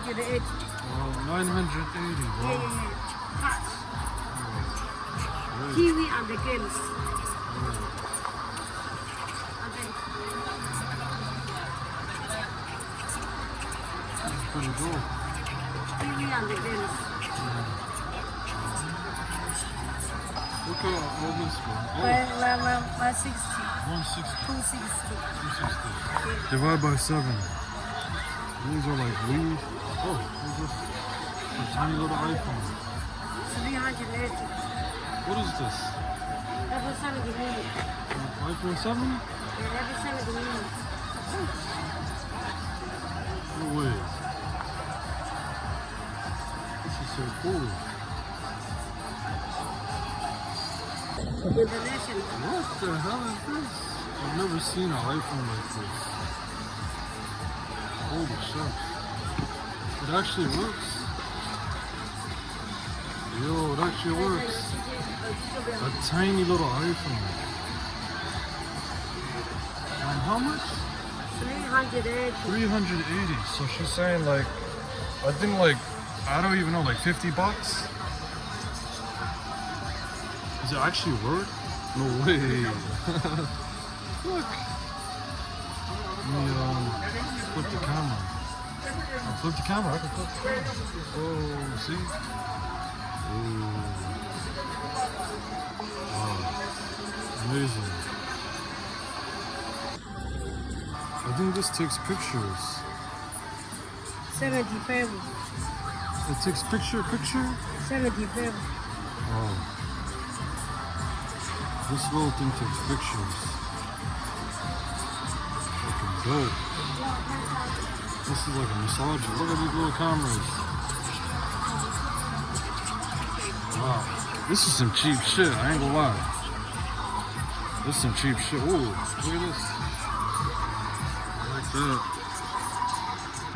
980. 980, bro. Yeah. Touch. Right. Kiwi and the girls. Okay. That's pretty cool. Kiwi and the girls. Look at all this one. Oh, 160. 160. 260. 260. Yeah. Divide by 7. These are like weed. Oh, what's this? A tiny little iPhone. 380. What is this? Every 70 minutes. iPhone 7? Yeah, every 70 minutes. No way. This is so cool. International. What the hell is this? I've never seen an iPhone like this. Holy shit. It actually works. Yo, it actually works. A tiny little iPhone. And how much? 380. 380. So she's saying like, I think like, I don't even know, like 50 bucks? Does it actually work? No way. Look. Let me flip the camera. I'll flip the camera. I can flip the camera. Oh, see? Oh. Wow. Amazing. I think this takes pictures. 75. It takes picture? 75. Oh. This little thing takes pictures. Fucking dope. This is like a massager. Look at these little cameras. Wow. This is some cheap shit, I ain't gonna lie. This is some cheap shit. Ooh, look at this. I like that.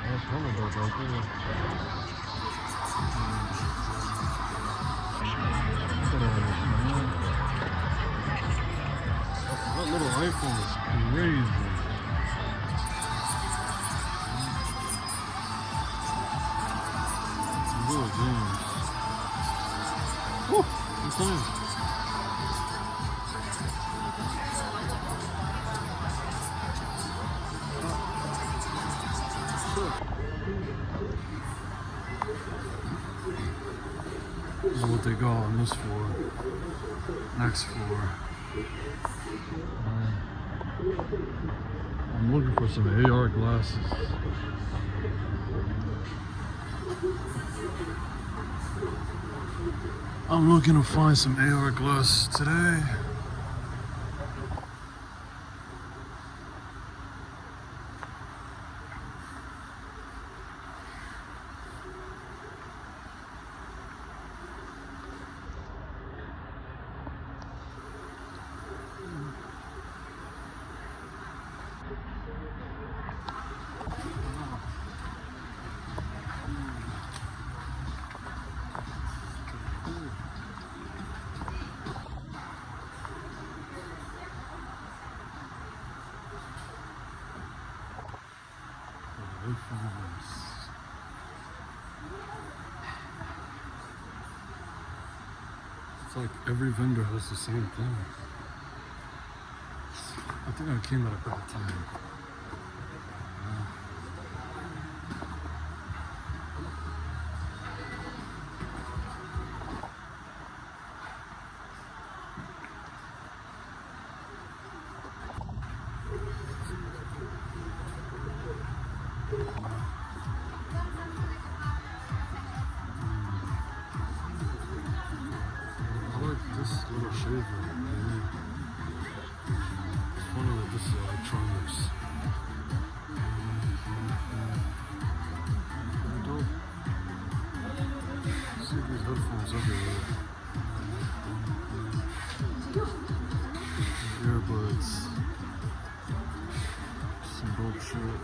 That's really dope right there. That little iPhone is crazy. Good games. Woo! I'm playing. This is what they got on this floor. Next floor. I'm looking for some AR glasses. I'm looking to find some AR glasses today. It's like every vendor has the same thing. I think I came at a bad time. This little shaver, it's funny that this is electronics. Dope. See these headphones everywhere. Earbuds. Some dope shit.